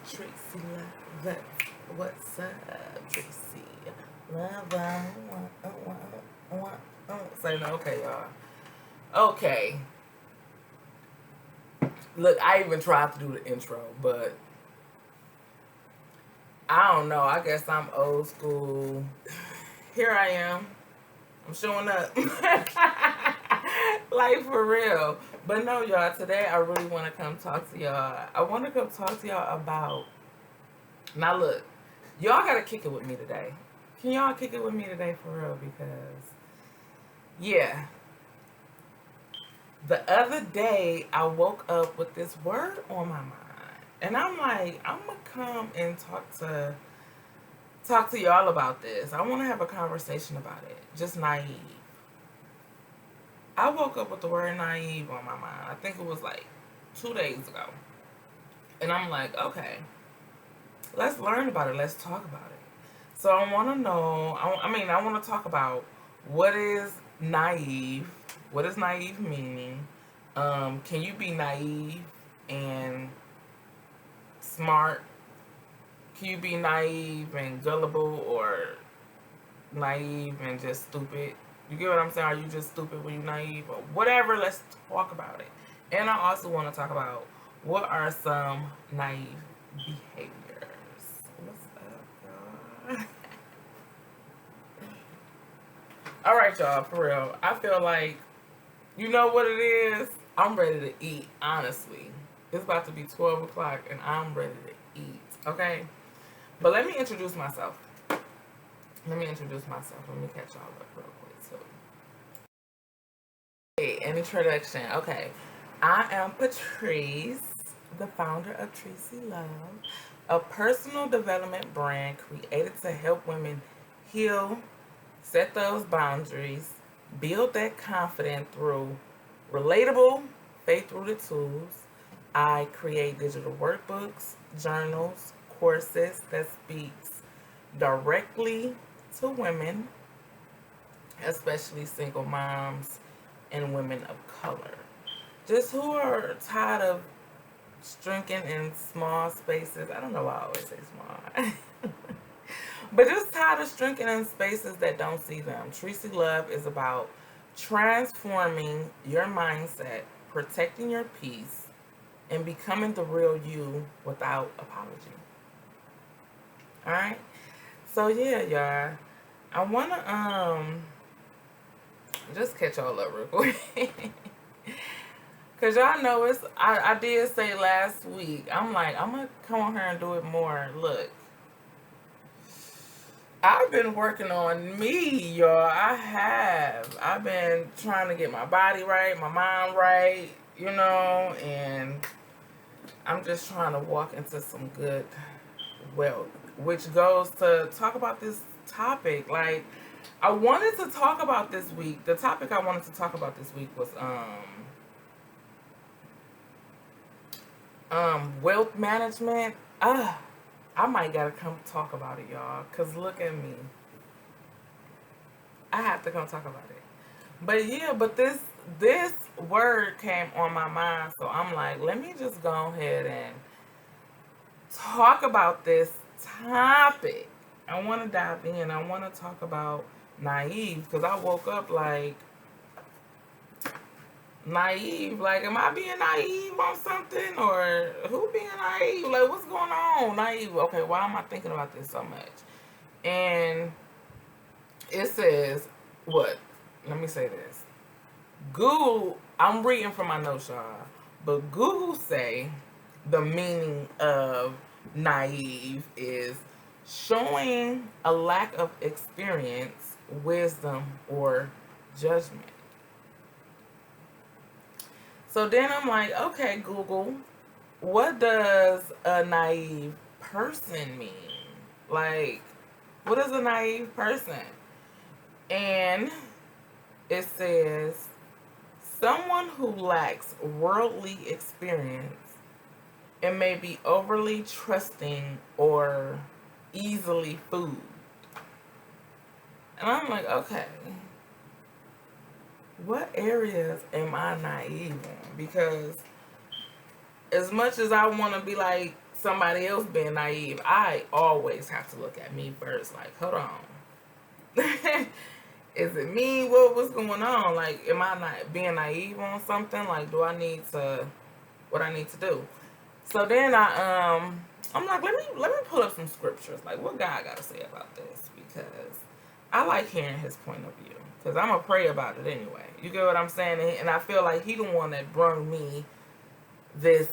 Tracy Love. What's up, Tracy? Love. Say no, okay, y'all. Okay. Look, I even tried to do the intro, but I don't know. I guess I'm old school. Here I am. I'm showing up. Like for real. But no, y'all, today I really want to come talk to y'all. I want to come talk to y'all about. Now, look, y'all got to kick it with me today. Can y'all kick it with me today for real? Because, yeah. The other day, I woke up with this word on my mind. And I'm like, I'm going to come and talk to y'all about this. I want to have a conversation about it. Just naive. I woke up with the word naive on my mind. I think it was like 2 days ago. And I'm like, okay, let's learn about it. Let's talk about it. So I want to know, I want to talk about what is naive? What does naive meaning? Can you be naive and smart? Can you be naive and gullible, or naive and just stupid? You get what I'm saying? Are you just stupid when you're naive or whatever? Let's talk about it. And I also want to talk about what are some naive behaviors. What's up, y'all? All right, y'all, for real. I feel like, you know what it is? I'm ready to eat, honestly. It's about to be 12 o'clock and I'm ready to eat, okay? But let me introduce myself. Let me catch y'all up real quick, so. Hey, introduction. Okay. I am Patrice, the founder of Tracy Love, a personal development brand created to help women heal, set those boundaries, build that confidence through relatable, faith-rooted tools. I create digital workbooks, journals, courses that speaks directly to women, especially single moms and women of color. Just who are tired of shrinking in small spaces. I don't know why I always say small. But just tired of shrinking in spaces that don't see them. Tracy Love is about transforming your mindset, protecting your peace, and becoming the real you without apology. Alright? So yeah, y'all. I wanna just catch y'all up real quick. Cause y'all know I did say last week, I'm like, I'm gonna come on here and do it more. Look, I've been working on me, y'all. I have. I've been trying to get my body right, my mind right, and I'm just trying to walk into some good wealth, which goes to talk about this topic. Like, I wanted to talk about this week. The topic I wanted to talk about this week was wealth management. I might gotta come talk about it, y'all. Cause look at me. I have to come talk about it. But yeah, but this word came on my mind, so I'm like, let me just go ahead and talk about this topic. I want to dive in. I want to talk about naive, because I woke up like naive. Like, am I being naive on something, or who being naive? Like, what's going on? Naive. Okay, why am I thinking about this so much? And it says, what? Let me say this. Google, I'm reading from my notes, y'all, but Google say the meaning of naive is showing a lack of experience, wisdom, or judgment. So then I'm like, okay, Google, what does a naive person mean? Like, what is a naive person? And it says, someone who lacks worldly experience and may be overly trusting or easily fooled. And I'm like, okay, what areas am I naive in? Because as much as I want to be like somebody else being naive, I always have to look at me first. Like, hold on. Is it me? What's going on? Like, am I not being naive on something? Like, do I need to, what I need to do? So then I'm like, let me pull up some scriptures. Like, what God got to say about this? Because I like hearing His point of view. Because I'm gonna pray about it anyway. You get what I'm saying? And I feel like He the one that brought me this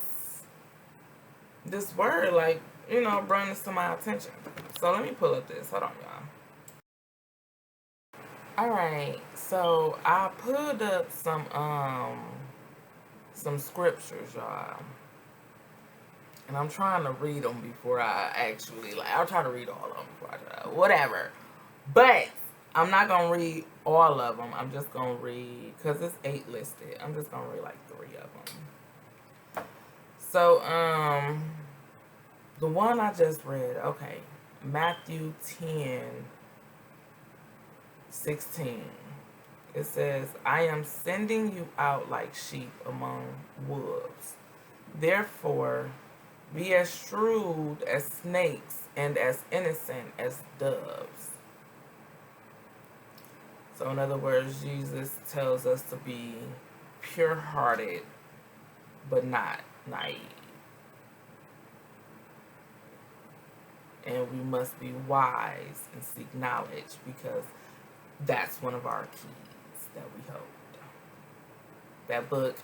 word. Like, bring this to my attention. So let me pull up this. Hold on, y'all. All right. So I pulled up some scriptures, y'all. And I'm trying to read them before I actually, like, I'll try to read all of them before I try, whatever. But I'm not going to read all of them. I'm just going to read, because it's 8 listed. I'm just going to read like 3 of them. So, the one I just read, okay, Matthew 10:16. It says, I am sending you out like sheep among wolves. Therefore, be as shrewd as snakes and as innocent as doves. So in other words, Jesus tells us to be pure-hearted, but not naive. And we must be wise and seek knowledge, because that's one of our keys that we hold. That book.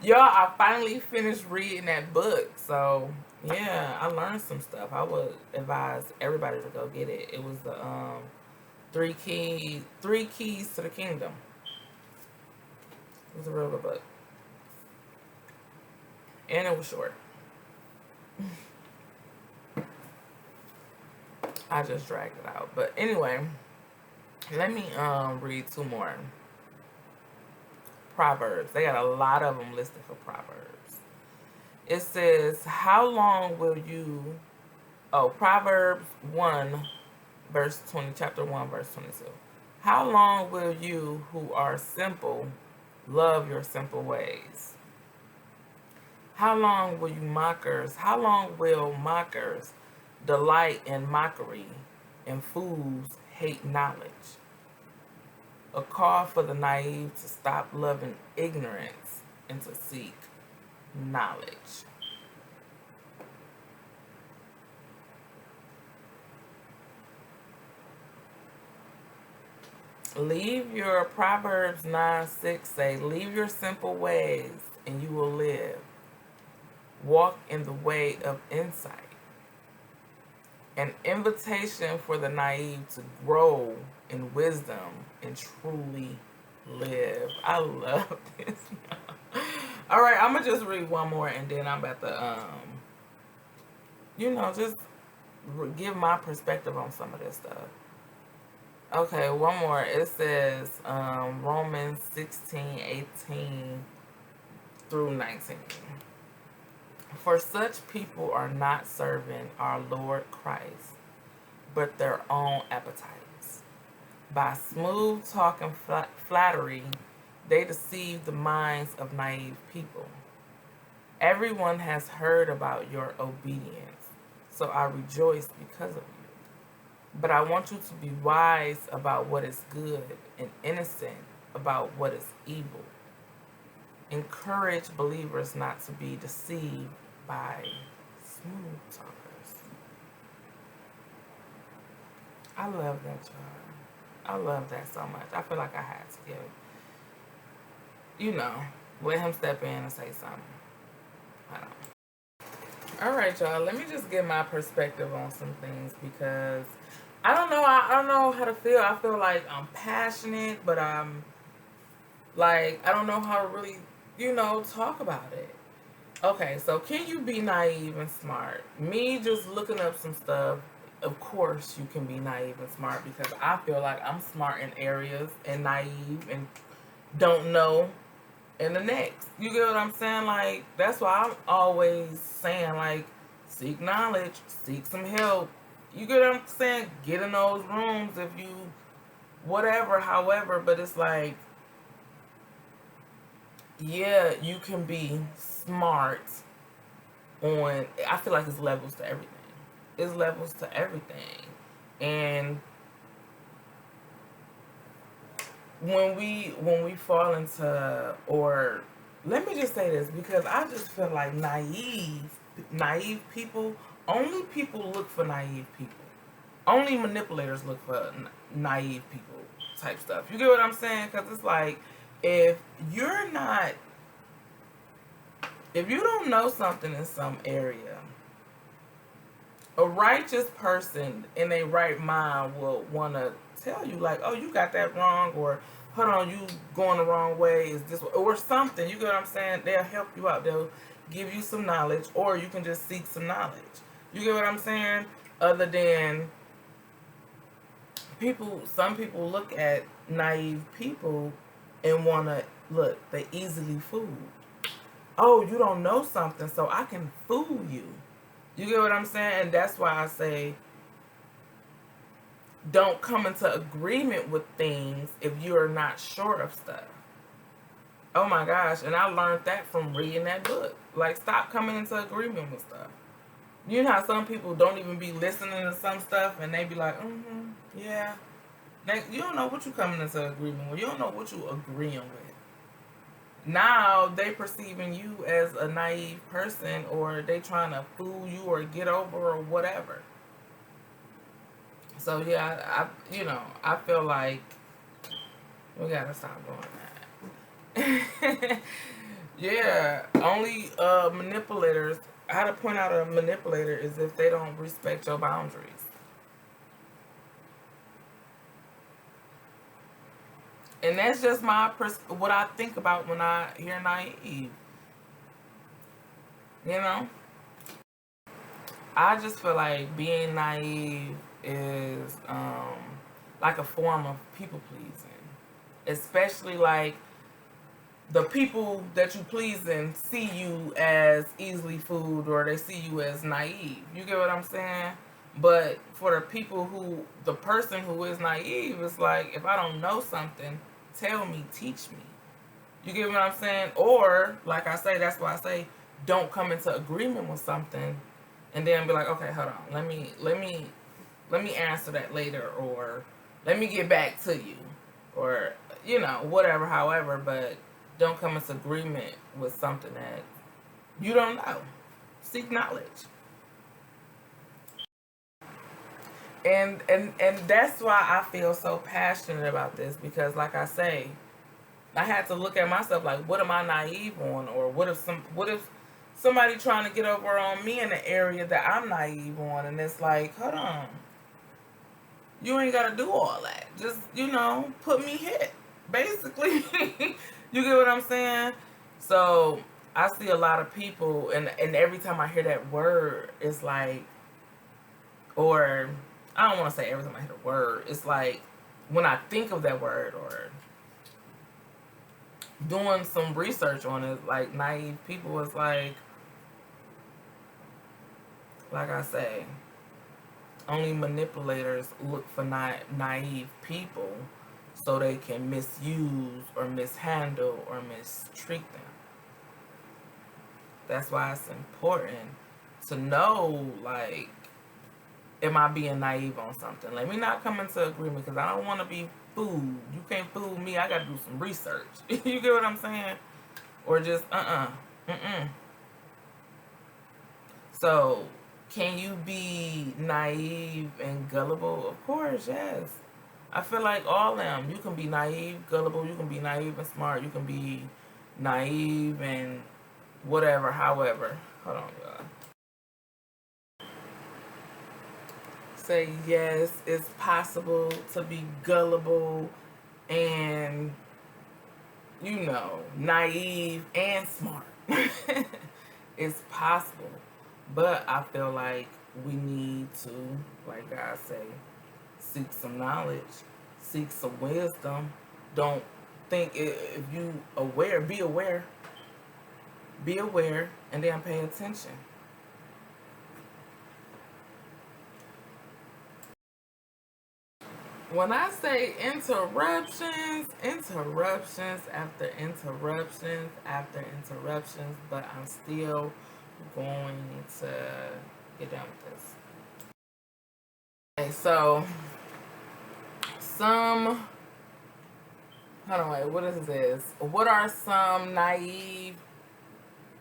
Y'all, I finally finished reading that book. So, yeah, I learned some stuff. I would advise everybody to go get it. It was the three keys to the kingdom. It was a real good book. And it was short. I just dragged it out. But anyway, let me read 2 more. Proverbs. They got a lot of them listed for Proverbs. It says, how long will you... Oh, Proverbs 1, verse 20, chapter 1, verse 22. How long will you who are simple love your simple ways? How long will mockers delight in mockery, and fools hate knowledge? A call for the naive to stop loving ignorance and to seek knowledge. Leave your Proverbs 9:6 say, leave your simple ways and you will live. Walk in the way of insight. An invitation for the naive to grow in wisdom and truly live. I love this. All right, I'm gonna just read one more and then I'm about to just give my perspective on some of this stuff. Okay, one more. It says Romans 16:18 through 19. For such people are not serving our Lord Christ, but their own appetites. By smooth talk and flattery, they deceive the minds of naive people. Everyone has heard about your obedience, so I rejoice because of you. But I want you to be wise about what is good and innocent about what is evil. Encourage believers not to be deceived by smooth talkers. I love that, y'all. I love that so much. I feel like I had to let him step in and say something. I don't know. All right, y'all. Let me just get my perspective on some things, because I don't know. I don't know how to feel. I feel like I'm passionate, but I'm like, I don't know how to really, talk about it. Okay, so can you be naive and smart? Me just looking up some stuff, of course you can be naive and smart, because I feel like I'm smart in areas and naive and don't know in the next. You get what I'm saying? Like, that's why I'm always saying, like, seek knowledge, seek some help. You get what I'm saying? Get in those rooms if you, whatever, however, but it's like, yeah, you can be smart I feel like it's levels to everything. It's levels to everything. And when we fall into, or let me just say this, because I just feel like naive people, only people look for naive people. Only manipulators look for naive people type stuff. You get what I'm saying? Because it's like, if you're not, if you don't know something in some area, a righteous person in a right mind will want to tell you, like, oh, you got that wrong, or hold on, you going the wrong way, is this, or something. You get what I'm saying? They'll help you out. They'll give you some knowledge, or you can just seek some knowledge. You get what I'm saying? Other than some people look at naive people and want to, look, they easily fooled. Oh, you don't know something, so I can fool you. You get what I'm saying? And that's why I say, don't come into agreement with things if you're not sure of stuff. Oh my gosh. And I learned that from reading that book. Like, stop coming into agreement with stuff. You know how some people don't even be listening to some stuff and they be like, yeah. You don't know what you coming into agreement with. You don't know what you agreeing with. Now they perceiving you as a naive person, or they trying to fool you or get over or whatever. So yeah, I feel like we gotta stop doing that. Yeah, only manipulators. How to point out a manipulator is if they don't respect your boundaries. And that's just what I think about when I hear naive. You know, I just feel like being naive is like a form of people pleasing, especially like the people that you pleasing see you as easily fooled, or they see you as naive. You get what I'm saying? But for the person who is naive, it's like, if I don't know something, tell me, teach me. You get what I'm saying? Or, like I say, that's why I say, don't come into agreement with something and then be like, okay, hold on, let me answer that later, or let me get back to you, or whatever, however. But don't come into agreement with something that you don't know. Seek knowledge. And that's why I feel so passionate about this, because like I say, I had to look at myself like, what am I naive on? Or what if somebody trying to get over on me in the area that I'm naive on? And it's like, hold on, you ain't gotta do all that. Just, put me hit. Basically. You get what I'm saying? So I see a lot of people, and every time I hear that word, it's like, or I don't want to say every time I hear the word, it's like, when I think of that word, or doing some research on it, like naive people, is like I say, only manipulators look for naive people so they can misuse or mishandle or mistreat them. That's why it's important to know, like, am I being naive on something? Let me not come into agreement, because I don't want to be fooled. You can't fool me. I got to do some research. You get what I'm saying? Or just, So, can you be naive and gullible? Of course, yes. I feel like all of them. You can be naive, gullible. You can be naive and smart. You can be naive and whatever, however. Hold on, y'all. Say yes, it's possible to be gullible and, naive and smart. It's possible. But I feel like we need to, like God say, seek some knowledge, seek some wisdom. Don't think, if you aware, be aware. Be aware, and then pay attention. When I say interruptions after interruptions after interruptions, but I'm still going to get done with this. Okay, so some. Hold on, wait. What is this? What are some naive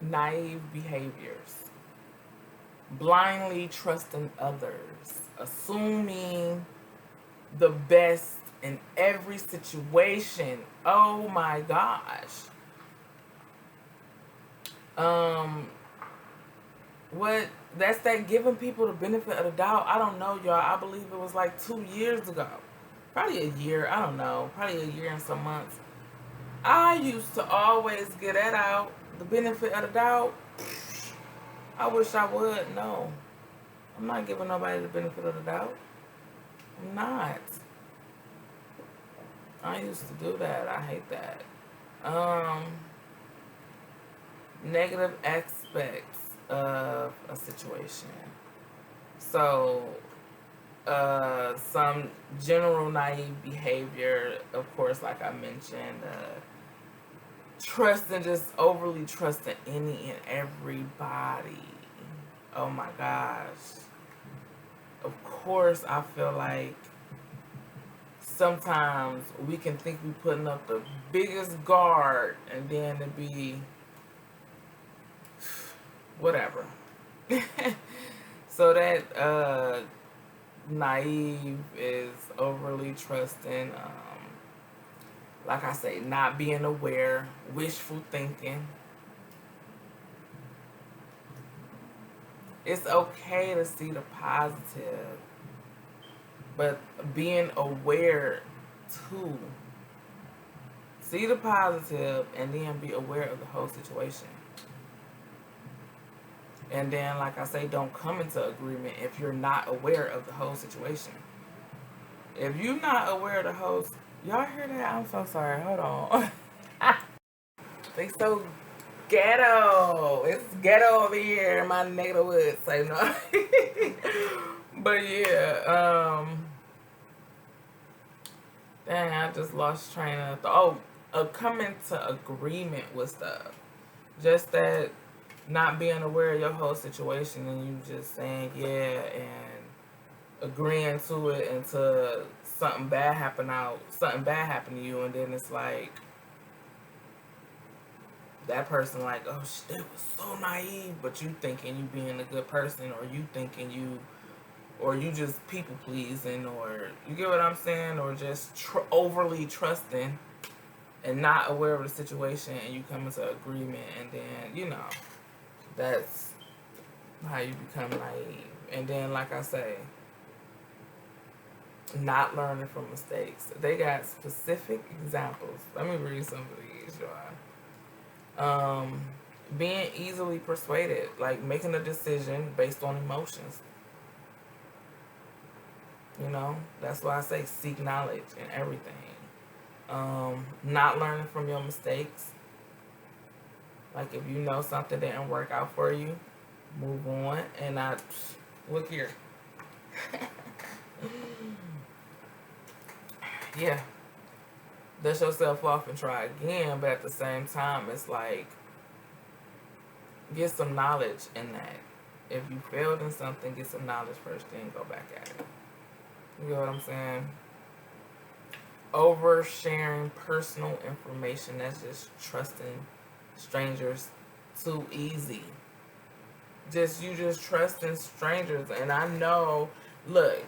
behaviors? Blindly trusting others, assuming the best in every situation. Oh my gosh. Um, what? That's that giving people the benefit of the doubt. I don't know, y'all. I believe it was like 2 years ago, probably a year. I don't know, probably a year and some months. I used to always get that out, the benefit of the doubt. I wish I would. No, I'm not giving nobody the benefit of the doubt. I'm not. I used to do that. I hate that. Um, Negative aspects of a situation. So, some general naive behavior, of course, like I mentioned, trusting, just overly trusting any and everybody. Oh my gosh. Of course, I feel like sometimes we can think we're putting up the biggest guard and then it be whatever. So that naive is overly trusting. Like I say, not being aware, wishful thinking. It's okay to see the positive, but being aware too. See the positive and then be aware of the whole situation. And then, like I say, don't come into agreement if you're not aware of the whole situation. If you're not aware of the whole, y'all hear that? I'm so sorry. Hold on. They so ghetto. It's ghetto over here in my neck of the woods. So no. But yeah, dang, I just lost train of thought. Oh, coming to agreement with stuff. Just that not being aware of your whole situation and you just saying yeah and agreeing to it until something bad happen to you, and then it's like that person like, oh shit, it was so naive, but you thinking you being a good person, or you thinking you just people pleasing, or you get what I'm saying, or just overly trusting and not aware of the situation, and you come into agreement, and then that's how you become naive. And then, like I say, not learning from mistakes. They got specific examples. Let me read some of these, y'all. Being easily persuaded, like making a decision based on emotions. That's why I say seek knowledge in everything. Not learning from your mistakes. Like if you know something didn't work out for you, move on and not look here. Yeah. Dust yourself off and try again, but at the same time, it's like get some knowledge in that. If you failed in something, get some knowledge first, then go back at it. You know what I'm saying? Oversharing personal information, that's just trusting strangers too easy. You just trusting strangers. And I know, look,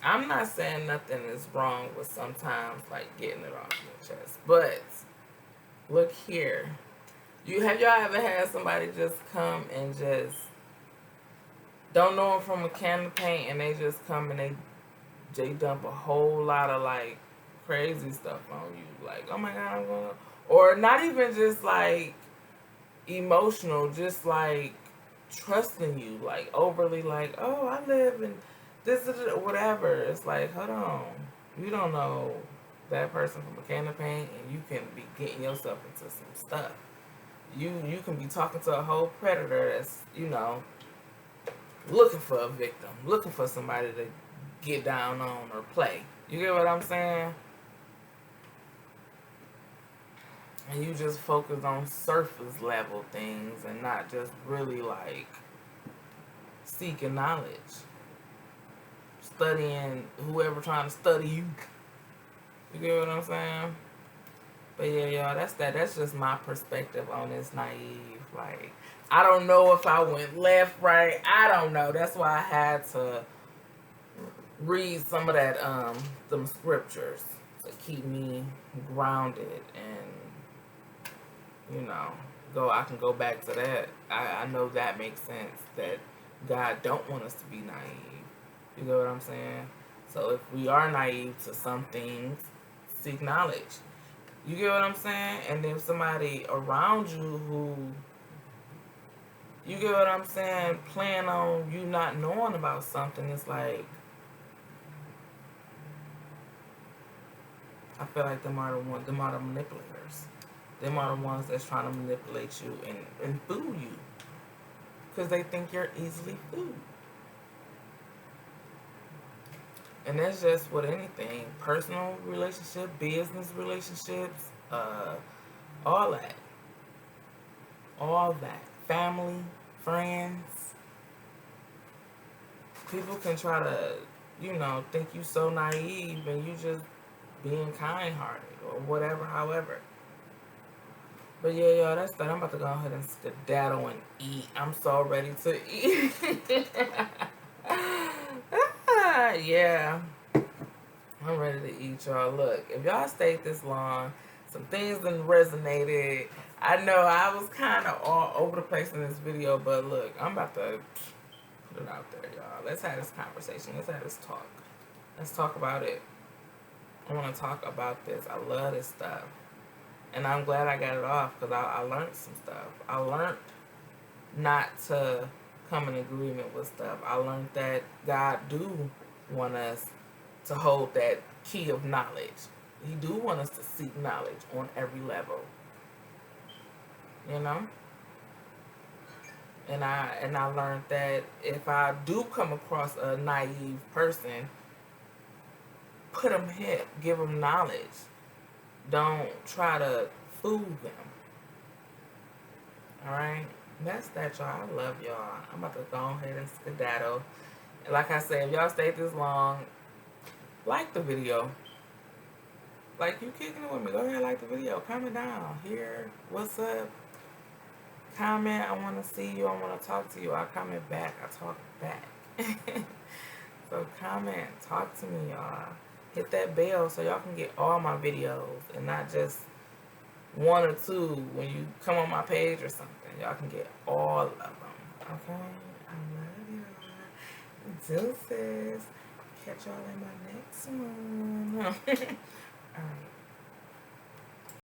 I'm not saying nothing is wrong with sometimes like getting it off your chest, but look here. Y'all ever had somebody just come and just don't know them from a can of paint, and they just come and they dump a whole lot of like crazy stuff on you, like, oh my god, I'm gonna, or not even just like emotional, just like trusting you, like overly, like, oh, I live in this whatever. It's like, hold on, you don't know that person from a can of paint, and you can be getting yourself into some stuff. You can be talking to a whole predator that's looking for a victim, looking for somebody to get down on or play. You get what I'm saying? and you just focus on surface level things and not just really like seeking knowledge, studying whoever trying to study you. You get what I'm saying? But yeah, y'all, that's just my perspective on this naive. Like, I don't know if I went left, right. I don't know. That's why I had to read some of that them scriptures to keep me grounded, and I can go back to that. I know that makes sense, that God don't want us to be naive. You know what I'm saying? So if we are naive to some things, seek knowledge. You get what I'm saying? And if somebody around you who, you get what I'm saying, plan on you not knowing about something, it's like, I feel like them are the manipulators. Them are the ones that's trying to manipulate you and fool you. Because they think you're easily fooled. And that's just with anything. Personal relationship, business relationships, all that. All that. Family, friends. People can try to, think you so naive and you just being kind-hearted or whatever, however. But yeah, y'all, that's that. I'm about to go ahead and skedaddle and eat. I'm so ready to eat. Yeah. I'm ready to eat, y'all. Look, if y'all stayed this long, some things done resonated. I know I was kind of all over the place in this video, but look, I'm about to put it out there, y'all. Let's have this conversation. Let's have this talk. Let's talk about it. I want to talk about this. I love this stuff. And I'm glad I got it off because I learned some stuff. I learned not to come in agreement with stuff. I learned that God do want us to hold that key of knowledge. He do want us to seek knowledge on every level. And I learned that if I do come across a naive person, put them hit, give them knowledge. Don't try to fool them. Alright? That's that, y'all. I love y'all. I'm about to go ahead and skedaddle. And like I said, if y'all stayed this long, like the video. Like, you kicking it with me. Go ahead and like the video. Comment down. Here. What's up? Comment. I want to see you. I want to talk to you. I comment back. I talk back. So comment. Talk to me, y'all. Hit that bell so y'all can get all my videos and not just one or two when you come on my page or something. Y'all can get all of them. Okay? I love y'all. Deuces. Catch y'all in my next one. Alright.